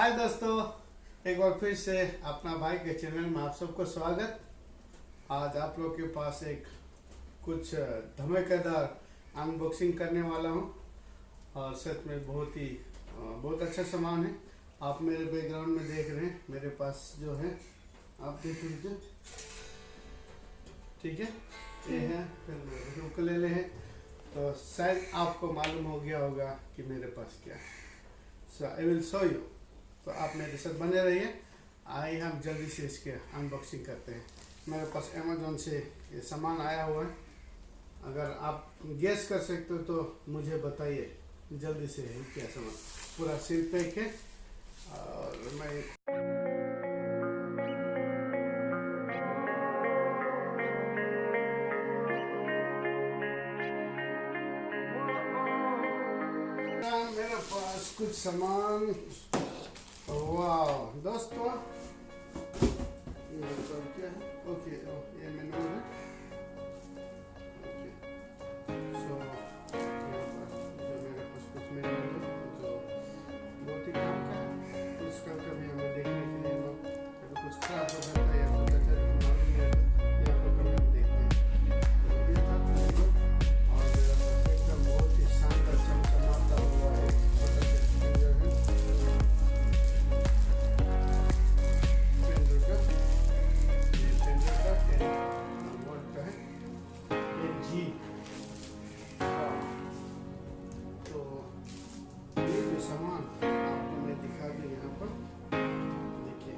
हाय दोस्तों, एक बार फिर से अपना भाई के चैनल में आप सबको स्वागत। आज आप लोग के पास एक कुछ धमाकेदार अनबॉक्सिंग करने वाला हूं और सच में बहुत अच्छा सामान है। आप मेरे बैकग्राउंड में देख रहे हैं, मेरे पास जो है आप देख लीजिए, ठीक है। ये है फिर उकुलेले है, तो शायद आपको मालूम हो गया होगा कि मेरे पास क्या है। सो आई विल शो यू, तो आप मेरे साथ बने रहिए। आइए हम जल्दी से इसके अनबॉक्सिंग करते हैं। मेरे पास अमेजोन से ये सामान आया हुआ है। अगर आप गेस कर सकते हो तो मुझे बताइए जल्दी से है क्या सामान। पूरा सील पैक है और मैं मेरे पास कुछ सामान। वाह दोस्तों, ये तो क्या है? ओके, ये मेनू है। ओके, सो जो मेरे पास कुछ मेनू है जो बहुत ही काम का है, उसका कभी हमें देखने के लिए कभी कुछ खराब हो जाता है या कुछ अच्छा नहीं रहता, या तो कभी हम देखते हैं। तो ये था मेनू, और मेरे पास एकदम बहुत ही शानदार चमचमाता हुआ है सामान आपको मैं दिखा दूं यहाँ पर, देखिए।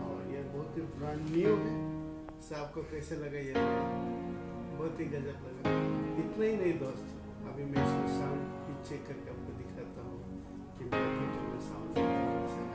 और ये बहुत ही ब्रांड न्यू है। से आपको कैसे लगा? ये बहुत ही गजब लगा। इतना ही नहीं दोस्त, अभी मैं इसको साउंड भी चेक करके आपको दिखाता हूँ कि मार्केट में साउंड कैसा है।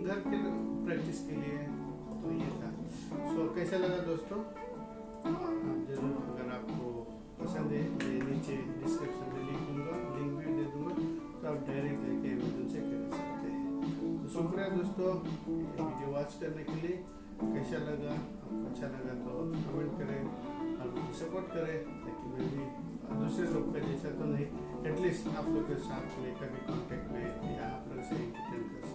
घर के प्रैक्टिस के लिए तो ये था। सो कैसा लगा दोस्तों? आप जरूर, अगर आपको पसंद है, मैं नीचे डिस्क्रिप्शन में लिंक भी दे दूंगा, तो आप डायरेक्ट लेके अमेजोन से खरीद सकते हैं। तो शुक्रिया दोस्तों ये वीडियो वॉच करने के लिए। कैसा लगा? आपको अच्छा लगा तो कमेंट करें और मुझे सपोर्ट करें, ताकि मैं भी दूसरे लोग का जैसा तो नहीं, एटलीस्ट आप लोग के साथ में कभी कॉन्टेक्ट में या आप लोग से इंटरटेन कर सकते।